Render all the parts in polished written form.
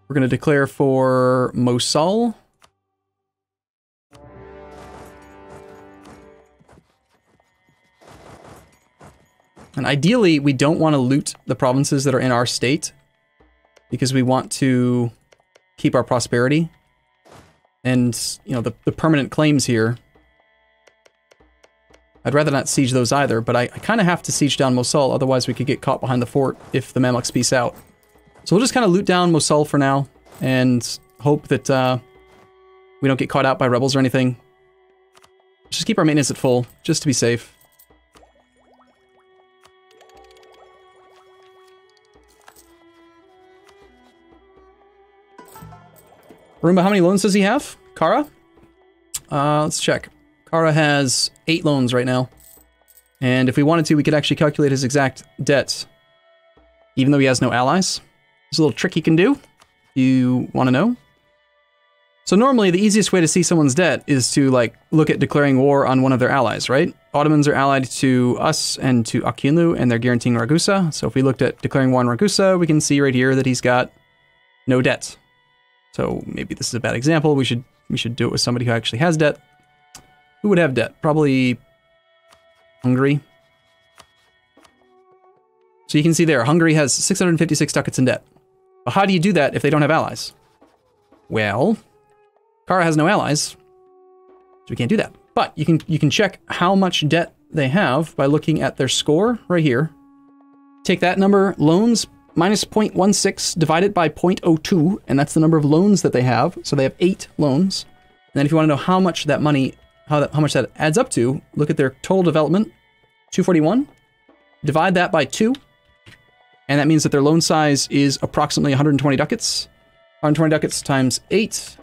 We're going to declare for Mosul. And ideally, we don't want to loot the provinces that are in our state because we want to keep our prosperity. And, you know, the permanent claims here, I'd rather not siege those either, but I kind of have to siege down Mosul, otherwise we could get caught behind the fort if the Mamluks peace out. So we'll just kind of loot down Mosul for now, and hope that we don't get caught out by rebels or anything. Just keep our maintenance at full, just to be safe. Arumba, how many loans does he have? Kara? Let's check. Kara has 8 loans right now. And if we wanted to, we could actually calculate his exact debt, even though he has no allies. There's a little trick you can do, if you want to know. So normally, the easiest way to see someone's debt is to, like, look at declaring war on one of their allies, right? Ottomans are allied to us and to Akinlu, and they're guaranteeing Ragusa. So if we looked at declaring war on Ragusa, we can see right here that he's got no debt. So maybe this is a bad example. We should do it with somebody who actually has debt. Who would have debt? Probably Hungary. So you can see there, Hungary has 656 ducats in debt. But how do you do that if they don't have allies? Well, Kara has no allies, so we can't do that. But you can check how much debt they have by looking at their score right here. Take that number, loans, minus 0.16 divided by 0.02, and that's the number of loans that they have. So they have 8 loans. And then if you want to know how much that money, how much that adds up to, look at their total development, 241. Divide that by 2, and that means that their loan size is approximately 120 ducats. 120 ducats times 8.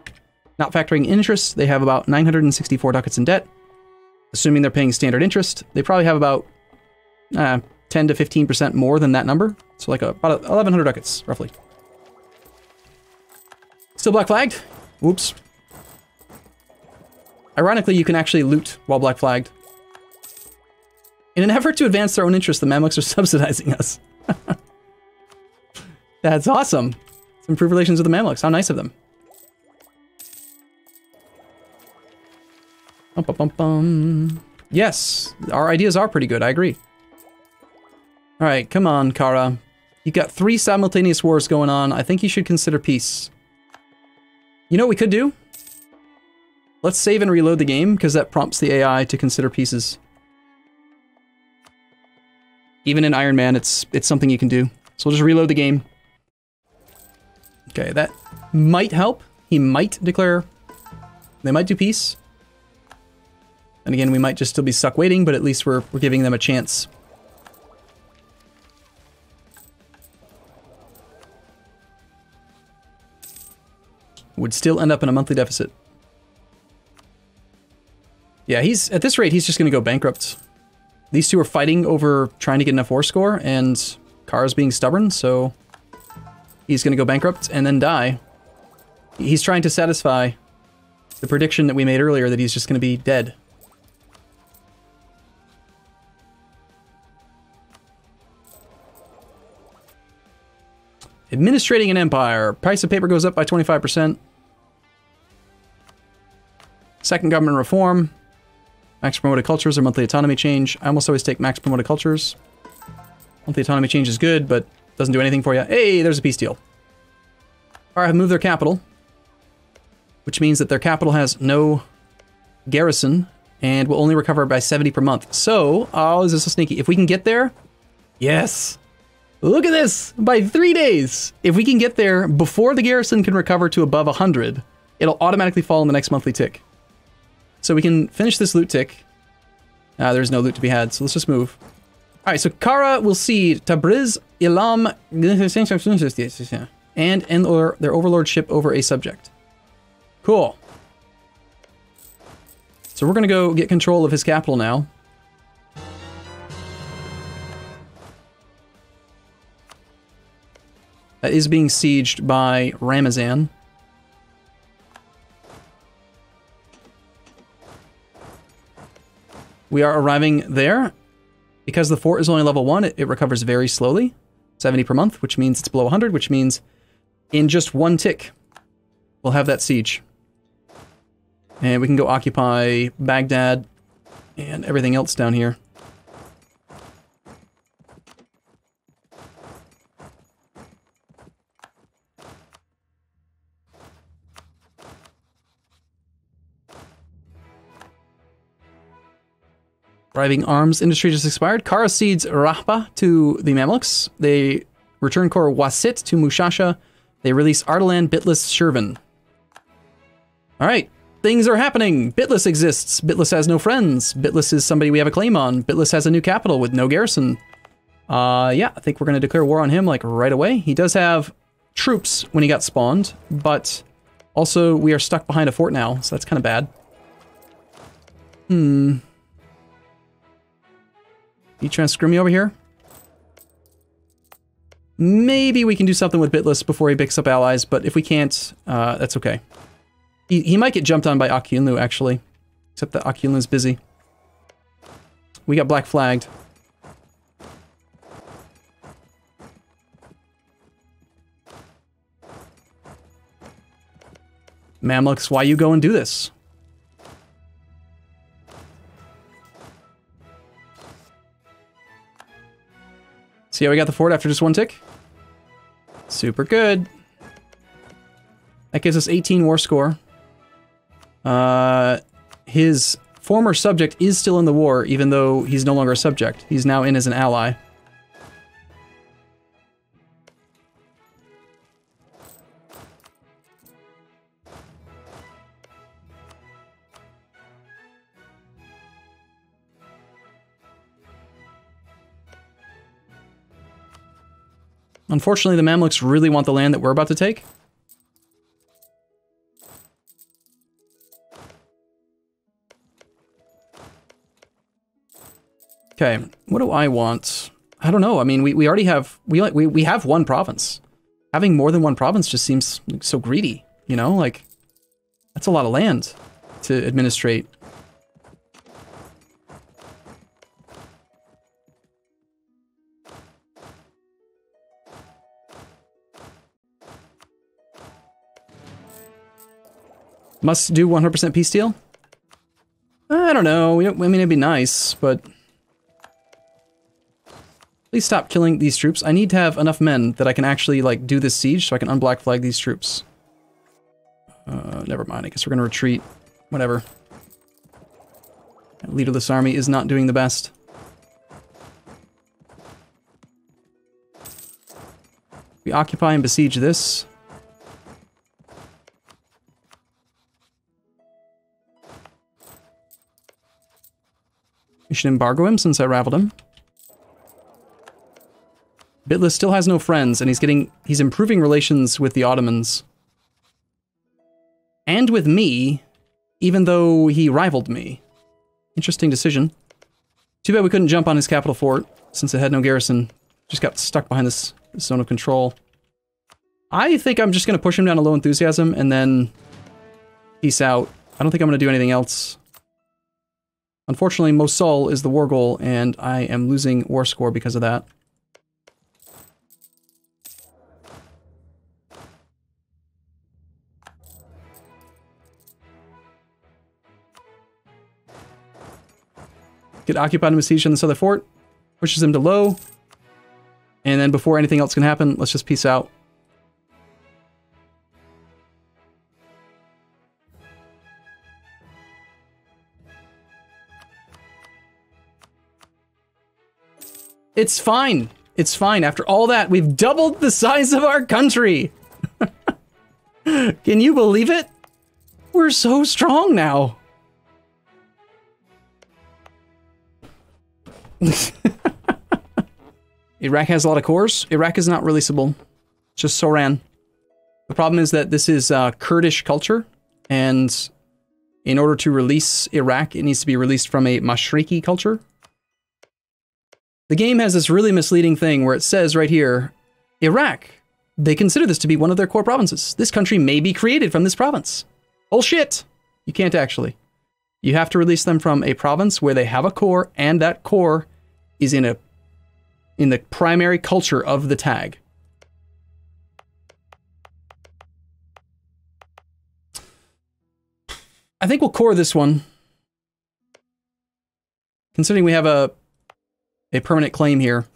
Not factoring interest, they have about 964 ducats in debt. Assuming they're paying standard interest, they probably have about 10 to 15% more than that number. So like about 1,100 ducats, roughly. Still black flagged? Whoops. Ironically, you can actually loot while black flagged. In an effort to advance their own interests, the Mamluks are subsidizing us. That's awesome. Let's improve relations with the Mamluks. How nice of them. Bum, bum, bum, bum. Yes, our ideas are pretty good. I agree. All right, come on, Kara. You got 3 simultaneous wars going on. I think you should consider peace. You know what we could do? Let's save and reload the game, because that prompts the AI to consider pieces. Even in Iron Man, it's something you can do. So we'll just reload the game. Okay, that might help. He might declare... They might do peace. And again, we might just still be stuck waiting, but at least we're giving them a chance. Would still end up in a monthly deficit. Yeah, at this rate, he's just going to go bankrupt. These two are fighting over trying to get enough war score, and Kara's being stubborn, so he's going to go bankrupt and then die. He's trying to satisfy the prediction that we made earlier that he's just going to be dead. Administrating an empire. Price of paper goes up by 25%. Second government reform. Max promoted cultures or monthly autonomy change. I almost always take max promoted cultures. Monthly autonomy change is good, but doesn't do anything for you. Hey, there's a peace deal. Alright, have moved their capital. Which means that their capital has no garrison and will only recover by 70 per month. So, oh, is this so sneaky? If we can get there, yes. Look at this! By 3 days! If we can get there before the garrison can recover to above 100, it'll automatically fall in the next monthly tick. So we can finish this loot tick. There's no loot to be had, so let's just move. Alright, so Kara will cede Tabriz, Ilam, and end their overlordship over a subject. Cool. So we're gonna go get control of his capital now. That is being sieged by Ramazan. We are arriving there. Because the fort is only level 1, it recovers very slowly. 70 per month, which means it's below 100, which means In just one tick, we'll have that siege. And we can go occupy Baghdad and everything else down here. Thriving arms industry just expired. Kara cedes Rahba to the Mamluks. They return core Wasit to Mushasha. They release Ardalan, Bitless, Shervan. Alright, things are happening. Bitless exists. Bitless has no friends. Bitless is somebody we have a claim on. Bitless has a new capital with no garrison. Yeah, I think we're going to declare war on him, like, right away. He does have troops when he got spawned, but also we are stuck behind a fort now, so that's kind of bad. You trying to screw me over here? Maybe we can do something with Bitless before he picks up allies, but if we can't, that's okay. He might get jumped on by Akyunlu, actually. Except that Akyunlu's busy. We got black flagged. Mamluks, why you go and do this? See how we got the fort after just one tick? Super good. That gives us 18 war score. His former subject is still in the war, even though he's no longer a subject. He's now in as an ally. Unfortunately, the Mamluks really want the land that we're about to take. Okay, what do I want? I don't know. I mean, we already have we have one province. Having more than one province just seems so greedy, you know? Like, that's a lot of land to administrate. Must do 100% peace deal? I don't know. I mean, it'd be nice, but... Please stop killing these troops. I need to have enough men that I can actually, like, do this siege so I can unblack flag these troops. Never mind. I guess we're gonna retreat. Whatever. Leaderless army is not doing the best. We occupy and besiege this. We should embargo him since I raveled him. Bitless still has no friends, and he's improving relations with the Ottomans. And with me, even though he rivaled me. Interesting decision. Too bad we couldn't jump on his capital fort, since it had no garrison. Just got stuck behind this zone of control. I think I'm just going to push him down to low enthusiasm, and then peace out. I don't think I'm going to do anything else. Unfortunately, Mosul is the war goal, and I am losing war score because of that. Get occupied and besieged in this other fort. Pushes him to low. And then before anything else can happen, let's just peace out. It's fine. It's fine. After all that, we've doubled the size of our country. Can you believe it? We're so strong now. Iraq has a lot of cores. Iraq is not releasable. It's just Soran. The problem is that this is Kurdish culture, and in order to release Iraq, it needs to be released from a Mashriki culture. The game has this really misleading thing where it says right here, Iraq, they consider this to be one of their core provinces. This country may be created from this province. Bullshit! You can't actually. You have to release them from a province where they have a core, and that core is in the primary culture of the tag. think we'll core this one. Considering we have a permanent claim here.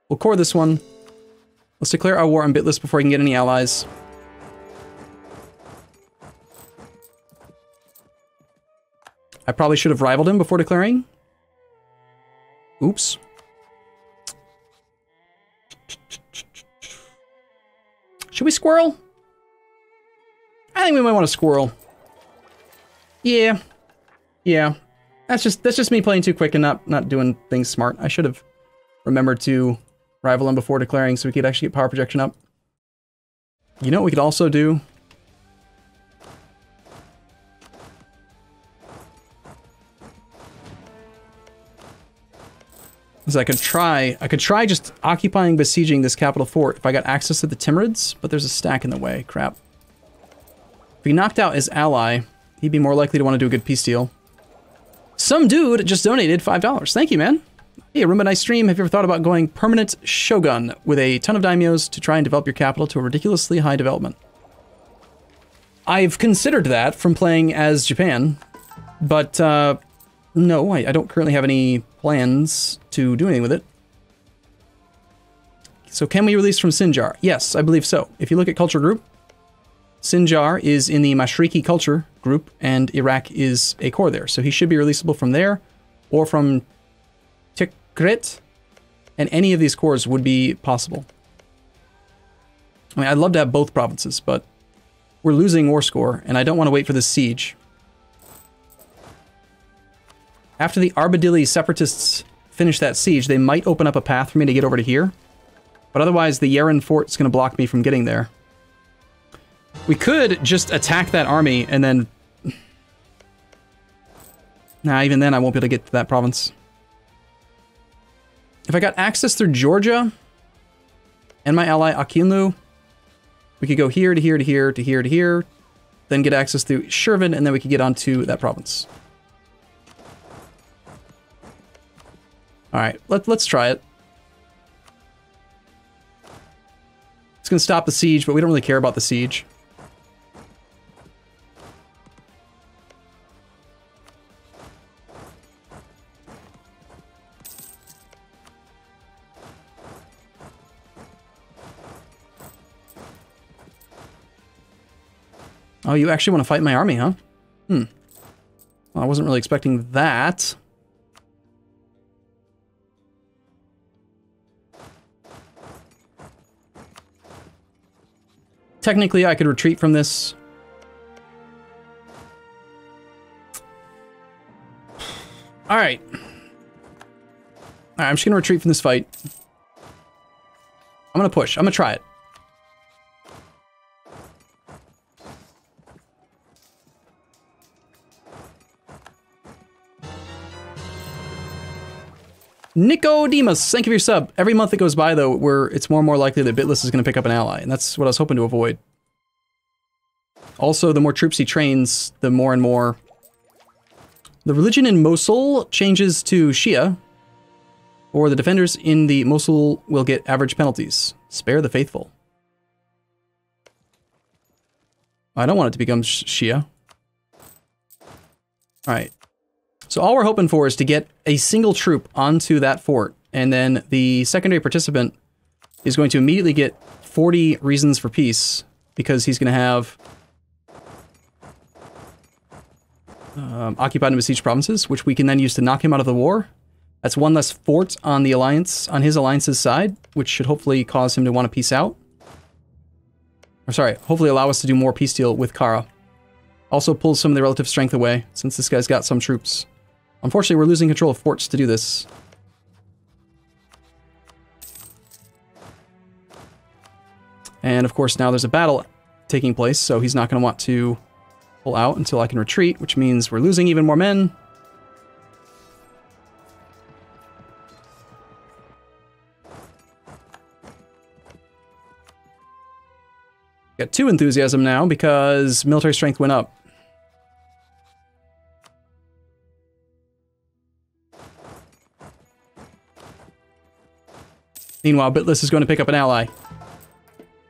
We'll core this one. Let's declare our war on Bitless before we can get any allies. I probably should have rivaled him before declaring. Oops. Should we squirrel? I think we might want to squirrel. Yeah. Yeah. That's just me playing too quick and not doing things smart. I should have remembered to rival him before declaring so we could actually get power projection up. You know what we could also do? Is I could try just occupying, besieging this capital fort if I got access to the Timurids, but there's a stack in the way. Crap. If he knocked out his ally, he'd be more likely to want to do a good peace deal. Some dude just donated $5. Thank you, man. Hey, Arumba, nice stream. Have you ever thought about going permanent shogun with a ton of daimyos to try and develop your capital to a ridiculously high development? I've considered that from playing as Japan, but no, I don't currently have any plans to do anything with it. So can we release from Sinjar? Yes, I believe so. If you look at culture group, Sinjar is in the Mashriki culture group, and Iraq is a core there. So he should be releasable from there, or from Tikrit, and any of these cores would be possible. I mean, I'd love to have both provinces, but we're losing war score, and I don't want to wait for this siege. After the Arbadilli separatists finish that siege, they might open up a path for me to get over to here. But otherwise, the Yeren fort is going to block me from getting there. We could just attack that army and then... Nah, even then I won't be able to get to that province. If I got access through Georgia and my ally Akinu, we could go here to here to here to here to here, then get access through Shervin, and then we could get onto that province. Alright, let's try it. It's going to stop the siege, but we don't really care about the siege. Oh, you actually want to fight my army, huh? Well, I wasn't really expecting that. Technically, I could retreat from this. Alright. Alright, I'm just gonna retreat from this fight. I'm gonna push. I'm gonna try it. Nicodemus, thank you for your sub. Every month that goes by, though, it's more and more likely that Bitless is going to pick up an ally, and that's what I was hoping to avoid. Also, the more troops he trains, the more and more... The religion in Mosul changes to Shia, or the defenders in the Mosul will get average penalties. Spare the faithful. I don't want it to become Shia. Alright. So all we're hoping for is to get a single troop onto that fort, and then the secondary participant is going to immediately get 40 reasons for peace, because he's going to have occupied and besieged provinces, which we can then use to knock him out of the war. That's one less fort on the alliance, on his alliance's side, which should hopefully cause him to want to peace out. Or sorry, hopefully allow us to do more peace deal with Kara. Also pulls some of the relative strength away, since this guy's got some troops. Unfortunately, we're losing control of forts to do this. And of course, now there's a battle taking place, so he's not going to want to pull out until I can retreat, which means we're losing even more men. Got 2 enthusiasm now because military strength went up. Meanwhile, Bitless is going to pick up an ally.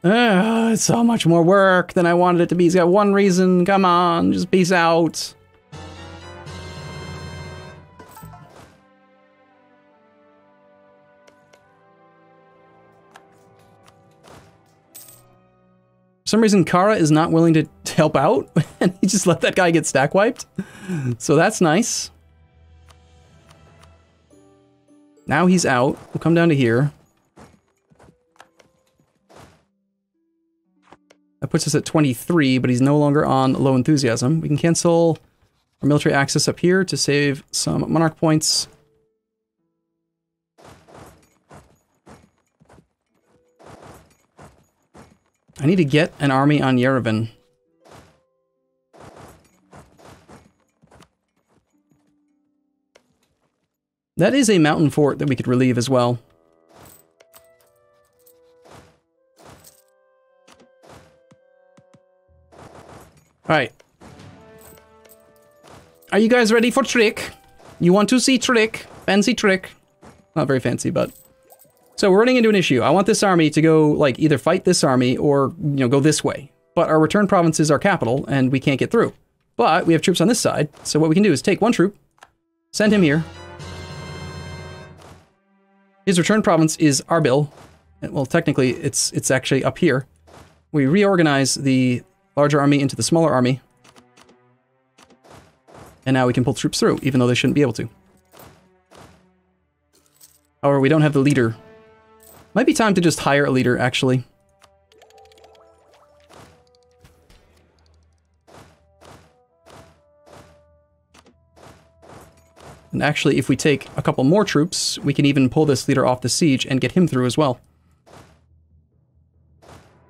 It's so much more work than I wanted it to be. He's got 1 reason. Come on, just peace out. For some reason, Kara is not willing to help out, and he just let that guy get stack wiped. So that's nice. Now he's out. We'll come down to here. That puts us at 23, but he's no longer on low enthusiasm. We can cancel our military access up here to save some monarch points. I need to get an army on Yerevan. That is a mountain fort that we could relieve as well. Alright. Are you guys ready for trick? You want to see trick? Fancy trick? Not very fancy, but... So we're running into an issue. I want this army to go, like, either fight this army or, you know, go this way. But our return province is our capital, and we can't get through. But we have troops on this side, so what we can do is take one troop, send him here. His return province is Arbil. Well, technically, it's actually up here. We reorganize the larger army into the smaller army. And now we can pull troops through, even though they shouldn't be able to. However, we don't have the leader. Might be time to just hire a leader, actually. And actually, if we take a couple more troops, we can even pull this leader off the siege and get him through as well.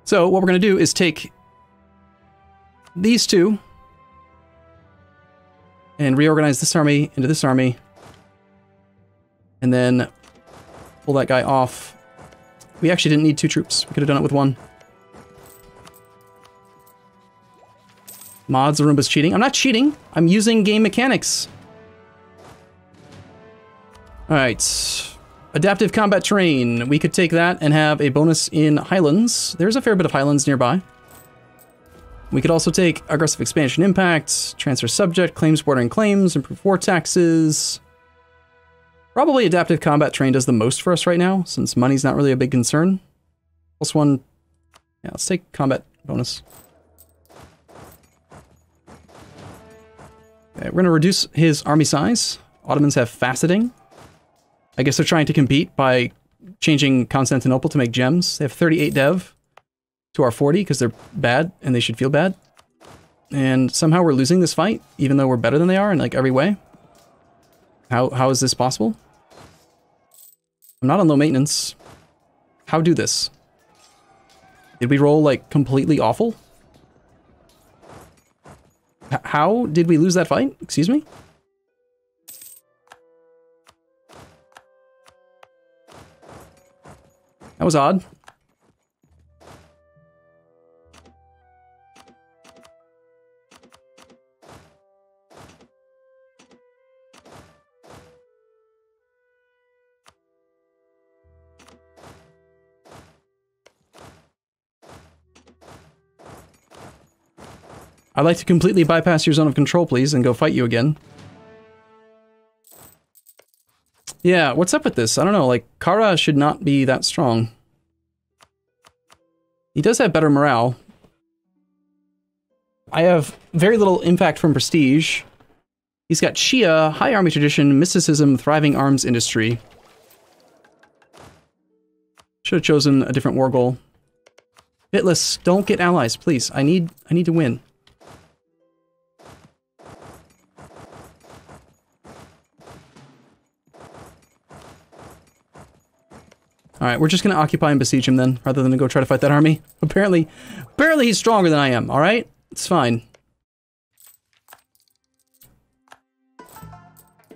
So what we're going to do is take these two and reorganize this army into this army. And then pull that guy off. We actually didn't need 2 troops. We could have done it with 1. Mods, Arumba's cheating. I'm not cheating. I'm using game mechanics. Alright. Adaptive combat terrain. We could take that and have a bonus in Highlands. There's a fair bit of Highlands nearby. We could also take aggressive expansion impact, transfer subject, claims bordering claims, improve war taxes. Probably adaptive combat terrain does the most for us right now, since money's not really a big concern. +1. Yeah, let's take combat bonus. Okay, we're going to reduce his army size. Ottomans have faceting. I guess they're trying to compete by changing Constantinople to make gems. They have 38 dev to our 40 because they're bad and they should feel bad. And somehow we're losing this fight, even though we're better than they are in like every way. How is this possible? I'm not on low maintenance. How do this? Did we roll like completely awful? How did we lose that fight? Excuse me? That was odd. I'd like to completely bypass your zone of control, please, and go fight you again. Yeah, what's up with this? I don't know, like, Kara should not be that strong. He does have better morale. I have very little impact from prestige. He's got Shia, high army tradition, mysticism, thriving arms industry. Should have chosen a different war goal. Hitless, don't get allies, please. I need to win. Alright, we're just gonna occupy and besiege him then, rather than go try to fight that army. Apparently he's stronger than I am, alright? It's fine.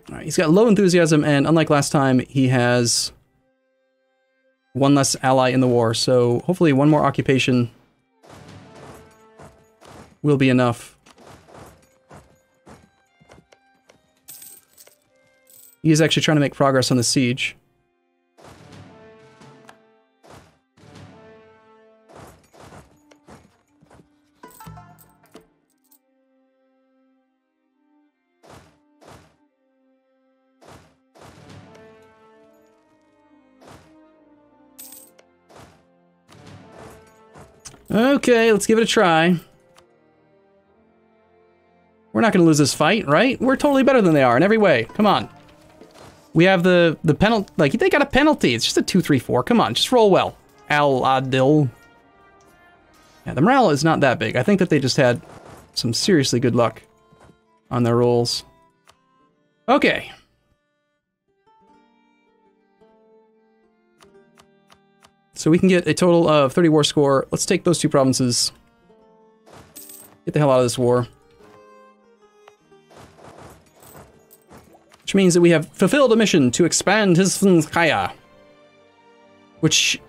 Alright, he's got low enthusiasm, and unlike last time, he has one less ally in the war, so hopefully one more occupation will be enough. He is actually trying to make progress on the siege. Okay, let's give it a try. We're not going to lose this fight, right? We're totally better than they are in every way. Come on. We have the penalty. Like, they got a penalty. It's just a 2-3-4. Come on, just roll well. Al-Adil. Yeah, the morale is not that big. I think that they just had some seriously good luck on their rolls. Okay. So we can get a total of 30 war score. Let's take those 2 provinces. Get the hell out of this war. Which means that we have fulfilled a mission to expand Hisn Kayfa. Which,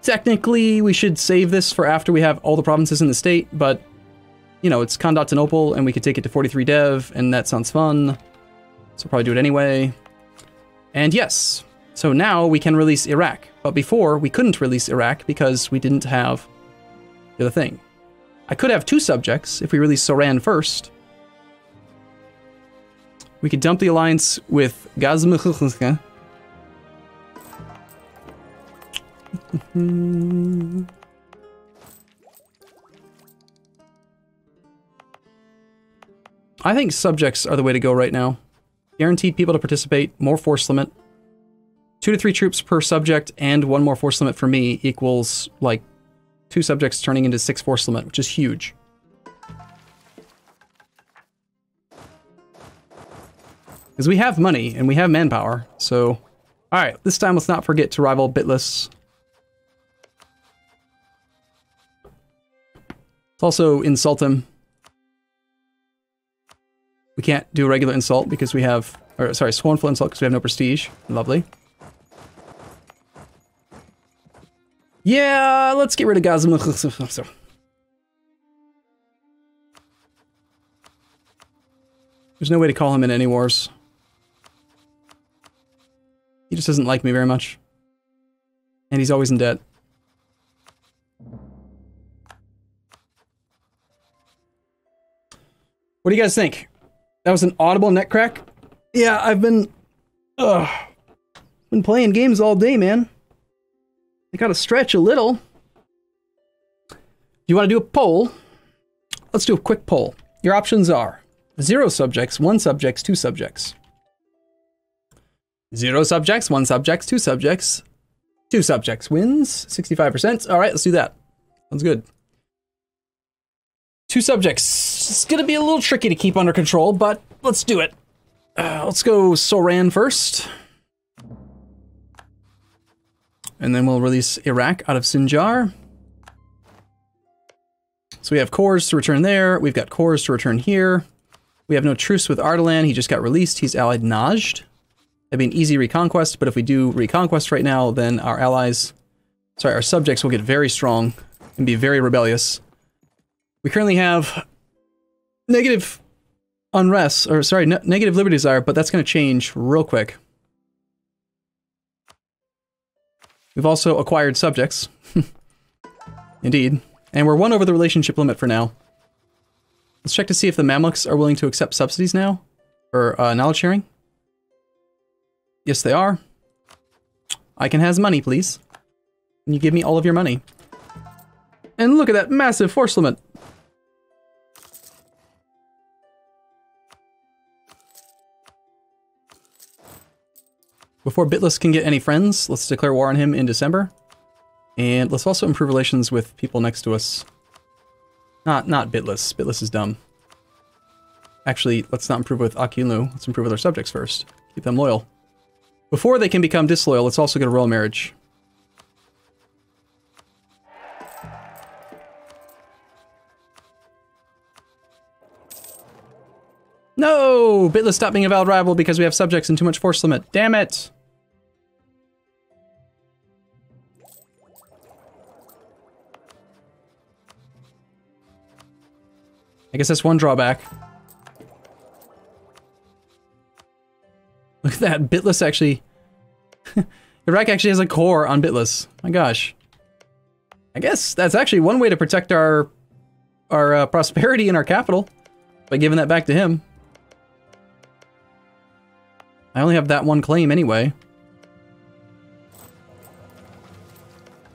technically, we should save this for after we have all the provinces in the state, but, you know, it's Constantinople, and we could take it to 43 dev, and that sounds fun. So probably do it anyway. And yes, so now we can release Iraq. But before, we couldn't release Iraq because we didn't have the other thing. I could have 2 subjects if we release Soran first. We could dump the alliance with Gazmukh. I think subjects are the way to go right now. Guaranteed people to participate, more force limit. 2 to 3 troops per subject and 1 more force limit for me equals like 2 subjects turning into 6 force limit, which is huge. Because we have money and we have manpower, so... Alright, this time let's not forget to rival Bitless. Let's also insult him. We can't do a regular insult because we have... Or, sorry, scornful insult because we have no prestige. Lovely. Yeah, let's get rid of Gazmukh. There's no way to call him in any wars. He just doesn't like me very much. And he's always in debt. What do you guys think? That was an audible neck crack? Yeah, I've been playing games all day, man. I gotta stretch a little. You want to do a poll? Let's do a quick poll. Your options are 0 subjects, 1 subjects, 2 subjects. 0 subjects, 1 subjects, 2 subjects. 2 subjects wins 65%. All right, let's do that. Sounds good. 2 subjects. It's gonna be a little tricky to keep under control, but let's do it. Let's go Soran first. And then we'll release Iraq out of Sinjar. So we have cores to return there. We've got cores to return here. We have no truce with Ardalan. He just got released. He's allied Najd. That'd be an easy reconquest, but if we do reconquest right now, then our allies... Sorry, our subjects will get very strong and be very rebellious. We currently have negative unrest, or sorry, negative liberty desire, but that's going to change real quick. We've also acquired subjects. Indeed. And we're 1 over the relationship limit for now. Let's check to see if the Mamluks are willing to accept subsidies now. Or knowledge sharing. Yes, they are. Icon has money, please. Can you give me all of your money? And look at that massive force limit. Before Bitless can get any friends, let's declare war on him in December. And let's also improve relations with people next to us. Not Bitless. Bitless is dumb. Actually, let's not improve with Akilu. Let's improve with our subjects first. Keep them loyal. Before they can become disloyal, let's also get a royal marriage. No! Bitless stopped being a valid rival because we have subjects and too much force limit. Damn it! I guess that's one drawback. Look at that, Bitless actually... Iraq actually has a core on Bitless. My gosh. I guess that's actually one way to protect our prosperity in our capital, by giving that back to him. I only have that one claim anyway.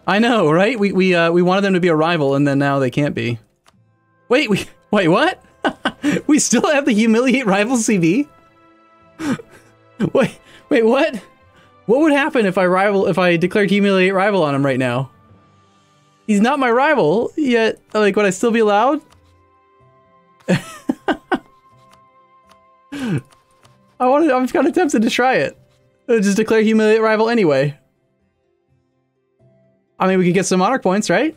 I know, right? We wanted them to be a rival, and then now they can't be. Wait, wait, what? We still have the humiliate rival CV? Wait, what? What would happen if I declared humiliate rival on him right now? He's not my rival, yet, like, would I still be allowed? I'm kind of tempted to try it. Just declare humiliate rival anyway. I mean, we could get some monarch points, right?